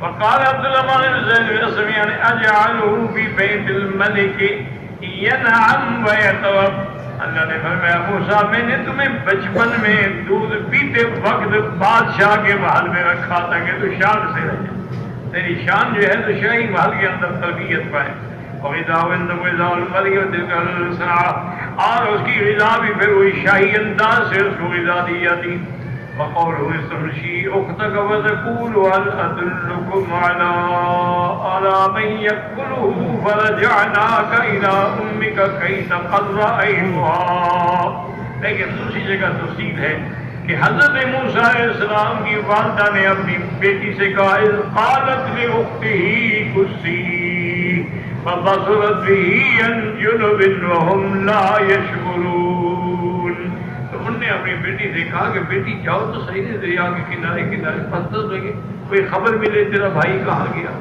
وقال عبد الرحمن بن زيد الأسلمي اجعله في بيت الملك ينعم ويطرب. اللہ نے فرمایا موسیٰ میں نے تمہیں بچپن میں دودھ پیتے وقت بادشاہ کے محل میں رکھا تھا کہ تو شان سے رہے، تیری شان جو ہے تو شاہی محل کے اندر تربیت پائے. اور اس کی غذا بھی پھر وہی شاہی انداز سے اس کو غذا دی جاتی. وقوله استمشي اختك وتقول هل ادلكم على من يأكله فرجعناك الى امك كي تقر عينها. لیکن دوسری جگہ تفصیل ہے کہ حضرت موسیٰ علیہ السلام کی والدہ نے اپنی بیٹی سے کہا اذ قالت لاخته قصي فبصرت به عن جنب وهم لا يشعرون. انہوں نے اپنی بیٹی سے کہا کہ بیٹی جاؤ تو صحیح نہیں، دریا کے کنارے کنارے پتھر لگے، کوئی خبر ملے تیرا بھائی کہاں گیا،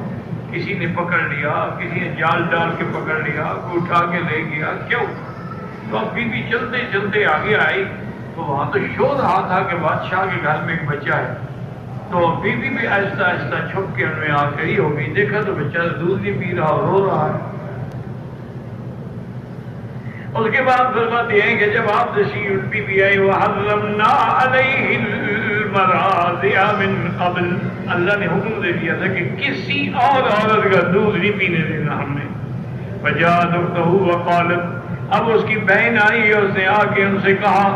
کسی نے پکڑ لیا، کسی نے جال ڈال کے پکڑ لیا، کوئی اٹھا کے لے گیا، کیوں؟ تو اب بی بی چلتے چلتے آگے آئی تو وہاں تو شور رہا تھا کہ بادشاہ کے گھر میں ایک بچہ ہے. تو بی بی بھی آہستہ آہستہ چھپ کے ان میں آ کری ہوگی، دیکھا تو بیچارہ دودھ نہیں پی رہا، رو رہا ہے. اس کے بعد فرماتے ہیں کہ جب آپ تشریف بی بی آئی وحرمنا علیہ المراضع من قبل، اللہ نے حکم دے دیا تھا کہ کسی اور عورت کا دودھ نہیں پینے دینا ہم نے. فجاءت اختہ وقالت، اب اس کی بہن آئی اور اس نے آ کے ان سے کہا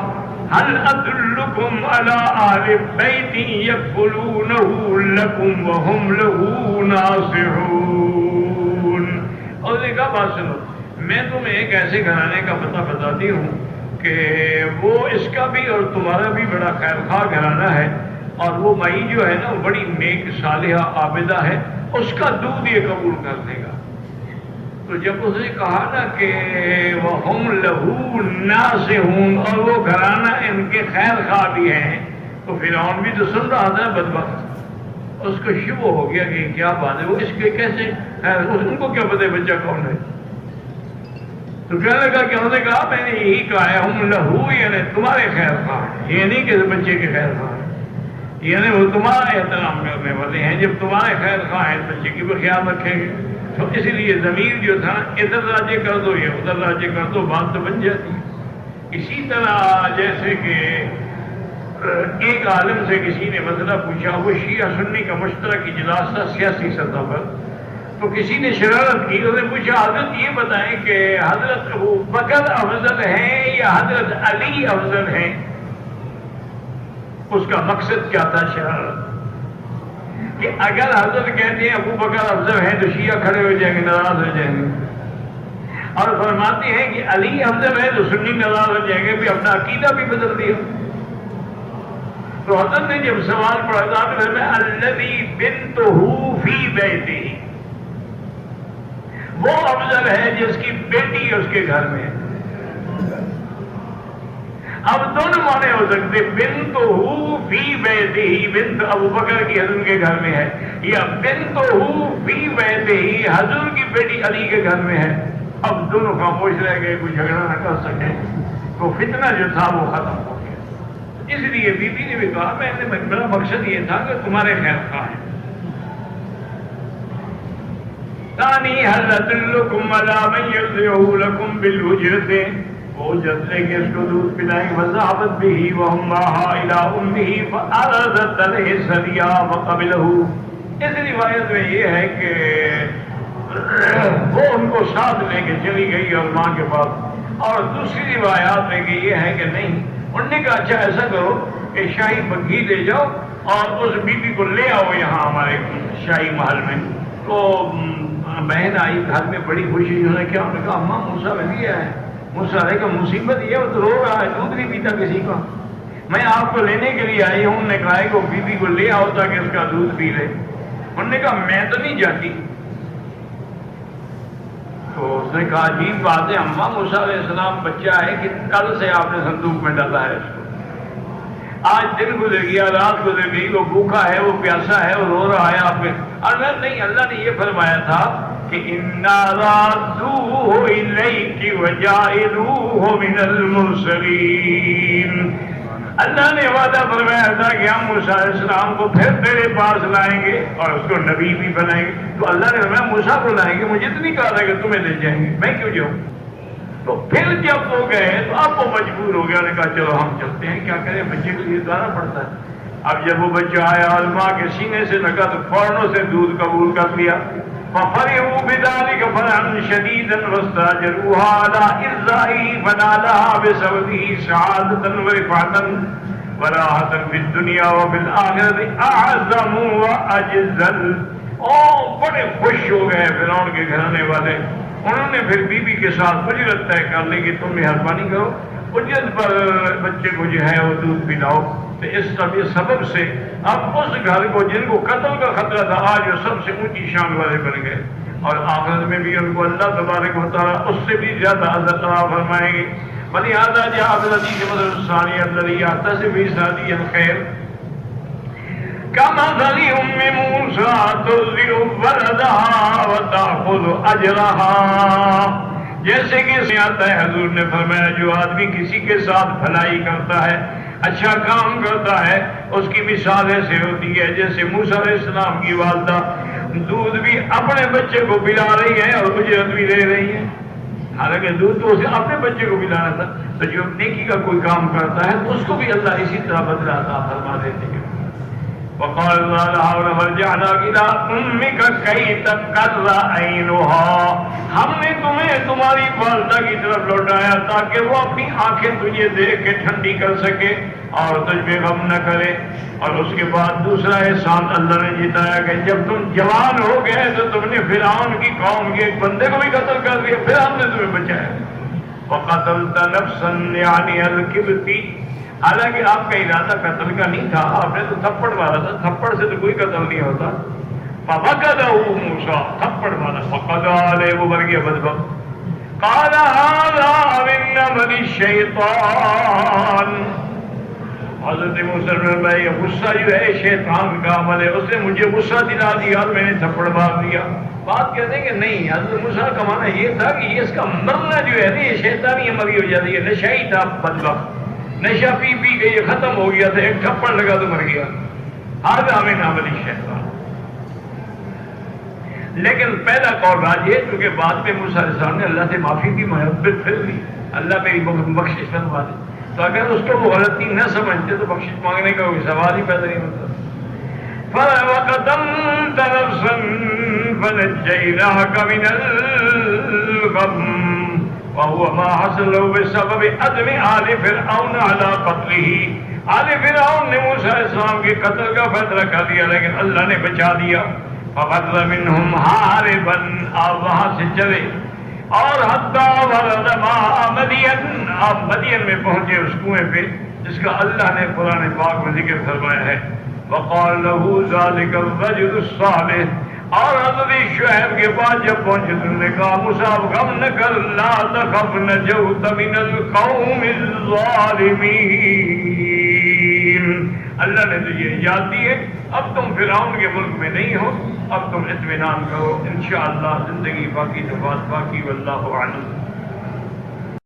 هل ادلکم علی اہل بیت یکفلونہ لکم وہم لہ ناصحون. اور نے کہا بات سنو، میں تمہیں ایک ایسے گھرانے کا پتہ بتاتی ہوں کہ وہ اس کا بھی اور تمہارا بھی بڑا خیر خواہ گھرانہ ہے، اور وہ مائی جو ہے نا وہ بڑی نیک صالحہ عابدہ ہے، اس کا دودھ یہ قبول کر لے گا. تو جب اس نے کہا نا کہ وَهُمْ لَهُ نَاصِحُونَ، اور وہ گھرانہ ان کے خیر خواہ بھی ہیں، تو فرعون بھی تو سن رہا تھا بدبخت، اس کو شبہ ہو گیا کہ کیا بات ہے، وہ اس کے کیسے خیر، ان کو کیا پتہ بچہ کون ہے. تو کہنے لگا کہ انہوں نے کہا میں نے یہی کہا ہے ہم لہو، یعنی تمہارے خیر خواہ، یہ نہیں کہ بچے کے خیر خواہ، یعنی وہ تمہارا احترام کرنے والے ہیں، جب تمہارے خیر خواہ ہیں بچے کی بھی خیال رکھیں گے. تو اس لیے ضمیر جو تھا ادھر راجے کر دو یا ادھر راجے کر دو، بات تو بن جاتی. اسی طرح جیسے کہ ایک عالم سے کسی نے مسئلہ پوچھا، وہ شیعہ سنی کا مشترک اجلاس تھا سیاسی سطح پر، تو کسی نے شرارت کی، انہوں نے پوچھا حضرت یہ بتائیں کہ حضرت ابو بکر افضل ہیں یا حضرت علی افضل ہیں. اس کا مقصد کیا تھا شرارت، کہ اگر حضرت کہتے ہیں ابو بکر افضل ہیں تو شیعہ کھڑے ہو جائیں گے، ناراض ہو جائیں گے، اور فرماتے ہیں کہ علی افضل ہے تو سنی ناراض ہو جائیں گے، بھی اپنا عقیدہ بھی بدل دیا. تو حضرت نے جب سوال پڑھا تھا الذی بنتہ فی بیتہ، وہ افضل ہے جس کی بیٹی اس کے گھر میں ہے. اب دونوں معنی ہو سکتے، بنتہ فی بیتہ، بنت ابو بکر کی حضور کے گھر میں ہے، یا بنتہ فی بیتہ، حضور کی بیٹی علی کے گھر میں ہے. اب دونوں خاموش رہ گئے، کوئی جھگڑا نہ کر سکے، تو فتنہ جو تھا وہ ختم ہو گیا. اس لیے بی بی نے بھی کہا میرا مقصد یہ تھا کہ تمہارے خیر خواہ ہیں. ثانی هل ادلکم علی من یرضعہ لکم بالحجرۃ، وہ اجرت لے کے اس کو دودھ پلائیں گے. فذهبت به وهم معها الى امه فعرضت علیہ الثدی فقبلہ. اس روایت میں یہ ہے کہ وہ ان کو ساتھ لے کے چلی گئی اور ماں کے پاس، اور دوسری روایات میں کہ یہ ہے کہ نہیں، انہوں نے کہا اچھا ایسا کرو کہ شاہی بگھی لے جاؤ اور اس بی بی کو لے آؤ یہاں ہمارے شاہی محل میں. تو بہن آئی گھر میں بڑی خوشی، انہوں نے کیا، انہوں نے کہا اماں موسیٰ ولی ہے. موسیٰ علیہ کا مصیبت یہ وہ تو رو رہا ہے، دودھ نہیں پیتا کسی کا، میں آپ کو لینے کے لیے آئی ہوں. انہوں نے کہا کہ وہ بی بی کو لے آؤ تاکہ اس کا دودھ پی لے. انہوں نے کہا میں تو نہیں جاتی. تو اس نے کہا عجیب بات ہے اماں، موسیٰ علیہ السلام بچہ ہے کہ کل سے آپ نے صندوق میں ڈالا ہے اس کو، آج دن گزر گیا، رات گزر گئی، وہ بھوکا ہے، وہ پیاسا ہے، وہ رو رہا ہے آپ کے. اور نہیں، اللہ نے یہ فرمایا تھا کہ اِنَّا رَادُّوهُ إِلَيْكِ وَجَاعِلُوهُ مِنَ الْمُرْسَلِينَ. اللہ نے وعدہ فرمایا تھا کہ ہم موسیٰ علیہ السلام کو پھر تیرے پاس لائیں گے اور اس کو نبی بھی بنائیں گے. تو اللہ نے فرمایا موسیٰ کو لائیں گے, مجھے تو نہیں کہا تھا کہ تمہیں لے جائیں گے, میں کیوں جاؤں. تو پھر جب وہ گئے تو اب وہ مجبور ہو گیا, انہوں نے کہا چلو ہم چلتے ہیں, کیا کریں, بچے کو یہ لانا پڑتا ہے. اب جب وہ بچہ آیا اور ماں کے سینے سے لگا تو فوراً سے دودھ قبول کر لیا. فَفَرِحُوا بِذَلِكَ فَرْحًا شَدِيدًا وَاسْتَأْجَرُوهَا عَلَىٰ إِرْضَائِهِ فَنَالَهَا بِسَبَبِهِ سَعَادَةً وَرِفْعَةً وَرَاحَةً فِي الدُّنْيَا وَفِي الْآخِرَةِ أَعْظَمُ وَأَجْزَلُ. بڑے خوش ہو گئے فرعون کے گھرانے والے. انہوں نے پھر بیوی کے ساتھ اجرت طے کر لی کہ تم مہربانی کرو, اجرت پر بچے کو جو ہے وہ دودھ پلاؤ. تو اس سبب سے اب اس گھر کو جن کو قتل کا خطرہ تھا آج وہ سب سے اونچی شان والے بن گئے, اور آخرت میں بھی ان کو اللہ تبارک و تعالیٰ اس سے بھی زیادہ عزت عطا فرمائیں گے. ولہذا جاء الحدیث مثل الثانی الذی یحتسب فی ثانی الخیر كمثل أم موسى ترضع ولدها وتأخذ أجرها. جیسے کہ آتا ہے حضور نے فرمایا جو آدمی کسی کے ساتھ بھلائی کرتا ہے, اچھا کام کرتا ہے, اس کی مثال ایسے ہوتی ہے جیسے موسیٰ علیہ السلام کی والدہ دودھ بھی اپنے بچے کو پلا رہی ہے اور اجرت بھی لے رہی ہے. حالانکہ دودھ تو اسے اپنے بچے کو پلانا تھا, تو جو نیکی کا کوئی کام کرتا ہے تو اس کو بھی اللہ اسی طرح بدلہ عطا فرما دیتے ہیں. وقال الله لا حول فرجعناك إلى أمك كي تقر عينها. ہم نے تمہیں تمہاری والدہ کی طرف لوٹایا تاکہ وہ اپنی آنکھیں تجھے دیکھ کے ٹھنڈی کر سکے اور تجھ پہ غم نہ کرے. اور اس کے بعد دوسرا احسان اللہ نے جتایا کہ جب تم جوان ہو گئے تو تم نے فرعون کی قوم کے ایک بندے کو بھی قتل کر دیا, پھر ہم نے تمہیں بچایا. وقتلت نفسا يعني الكبتي. حالانکہ آپ کا ارادہ قتل کا نہیں تھا, آپ نے تو تھپڑ مارا تھا, تھپڑ سے تو کوئی قتل نہیں ہوتا. فَفَقَدَهُ مُوسَىٰ, تھپڑ مارا, فَقَدَ عَلَيْهِ, وہ مر گیا بدبخت. قَالَ هَٰذَا مِنْ عَمَلِ الشَّيْطَانِ. حضرت موسیٰ نے فرمایا یہ غصہ جو ہے شیطان کا عمل ہے, اس نے مجھے غصہ دلا دیا اور میں نے تھپڑ مار دیا. بات کہتے ہیں کہ نہیں, حضرت موسیٰ کا معنی یہ تھا کہ اس کا مرنا جو ہے نا یہ شیطانی عمل ہو جاتی ہے, نشہ ہی تھا بدبخت, نشہ پی کے یہ ختم ہو گیا تھا, ایک تھپڑ لگا تو مر گیا. هذا من عمل الشیطان. لیکن پہلا قول راج ہے کیونکہ بعد میں موسیٰ علیہ السلام نے اللہ سے معافی بھی محبت پھر لی, اللہ میری بخشش فرما دے. تو اگر اس کو وہ غلطی نہ سمجھتے تو بخشش مانگنے کا کوئی سوال ہی پیدا نہیں ہوتا. فَوَقَتَلْتَ نَفْسًا فَنَجَّيْنَاكَ مِنَ الْغَمِّ وَهُوَ مَا حَصَلَ لَهُ بِسَبَبِ عَدْمِ آلِ فِرْعَوْنَ عَلَىٰ قَتْلِهِ. آل فرعون نے موسیٰ علیہ السلام کے قتل کا فیصلہ کر دیا لیکن اللہ نے بچا دیا. فَفَرَّ مِنْهُمْ هَارِبًا, آپ وہاں سے چلے اور حتیٰ وَرَدَ مَاءَ مَدْیَنَ, آپ مدین میں پہنچے اس کنویں پہ جس کا اللہ نے قرآن پاک میں ذکر فرمایا ہے. وَقَالَ لَهُ ذَلِكَ الرَّجُلُ الصَّالِحُ. اور حضرت شعیب کے پاس جب پہنچے تو نے کہا موسیٰ غم نہ کر, لا تخف نجوت من القوم الظالمین. اللہ نے تجھے نجات دی ہے, اب تم فرعون کے ملک میں نہیں ہو, اب تم اطمینان کرو, انشاءاللہ زندگی باقی تو بات باقی. واللہ اعلم.